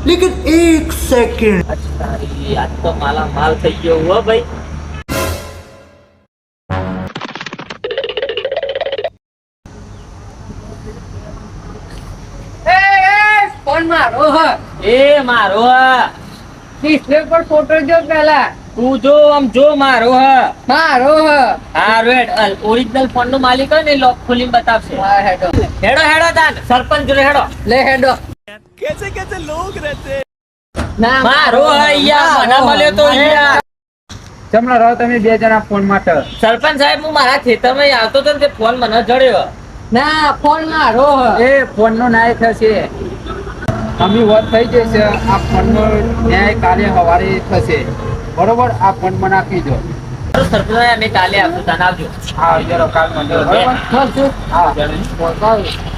लेकिन एक सेकंड તારી આજ તો માલા માલ થઈ ગયો હો ભાઈ. ફોન મારો હ એ મારો હ. ડિસ્પ્લે પર ફોટો જો પેલા તું જો આમ જો મારો હ. મારો હ હા રેડ ઓરિજિનલ ફોન નો માલિક હોય ને લોક ખોલીને બતાવશે. હા હેડો હેડો હેડો તાન સરપંચ જોડે હેડો. લે હેડો ના મારો હ યાર મને મળ્યો તો યાર. જમણા રહો તમે બે જણા ફોન માટે સરપંચ સાહેબ હું મારા ખેતરમાં આવતો હતો ને તે ફોન મને જડ્યો. ના ફોન મારો હ એ ફોન નો ન્યાય થશે અમે વાત થઈ જશે આ ફોન નો ન્યાય કાલે સવારે થશે બરોબર આ ફોન માં નાખી દો સરપંચ અમે કાલે આપું તને આવજો. હા જરો કાલ મંડળ બરોબર હા